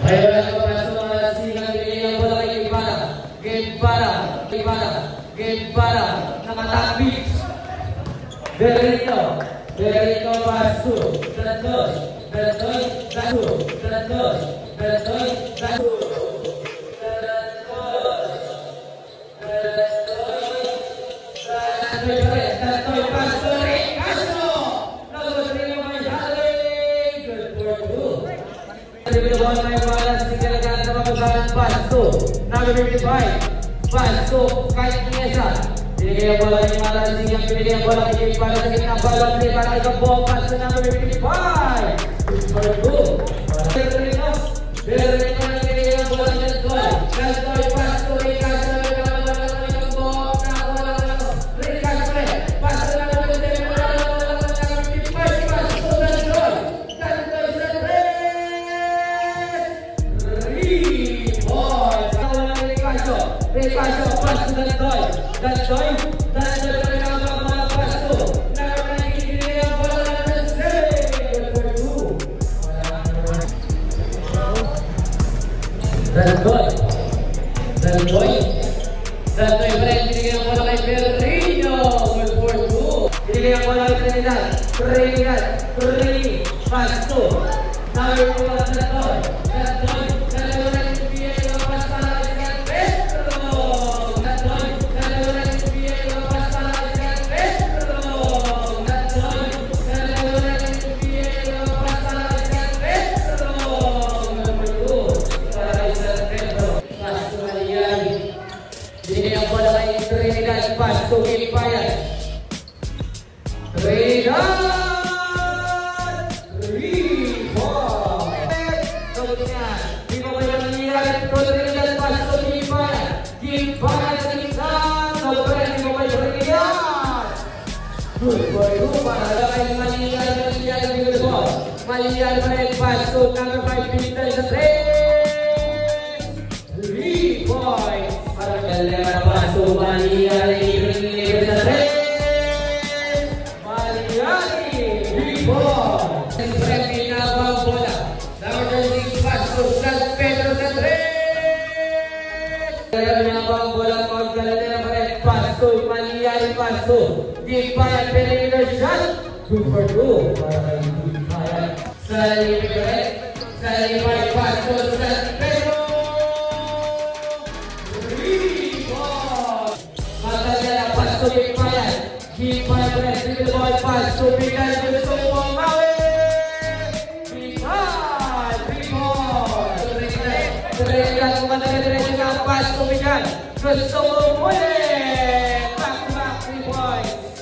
Ayan ang pagkasuhan silang binigyan bola kay Gibara. Gibara, nakatakbit. Berito Basu, Terus, Basu kait biasa. Binigyan bola ni Malang Singa, binigyan bola kay Gibara sa gitna, balon ni Barangay Gabong, Basu na binigyan Berito na binigyan bola ni Galdoy, Basu ni Galdoy, Galdoy binigyan bola kay Berrinho, good for two. Binigyan bola kay Trinidad, Basu. Now bola Galdoy. Malian red Basu, number 5 Peter sa 3 points para kailangan Basu. Malian sa 3 points. Siyempre pinabang bola number 6 Basu, San Pedro sa 3. Pinabang bola kontra number 8 Basu. Malian Basu, di pa Pelino shot, 2 for 2 para kay Sali Basu San Pedro. Matanya Basu Gipayan. Dribble ball Basu bigay gusto mong mawi. Trinidad kumandang diretso ng Basu bigay gusto mong muli. Back to back 3 points.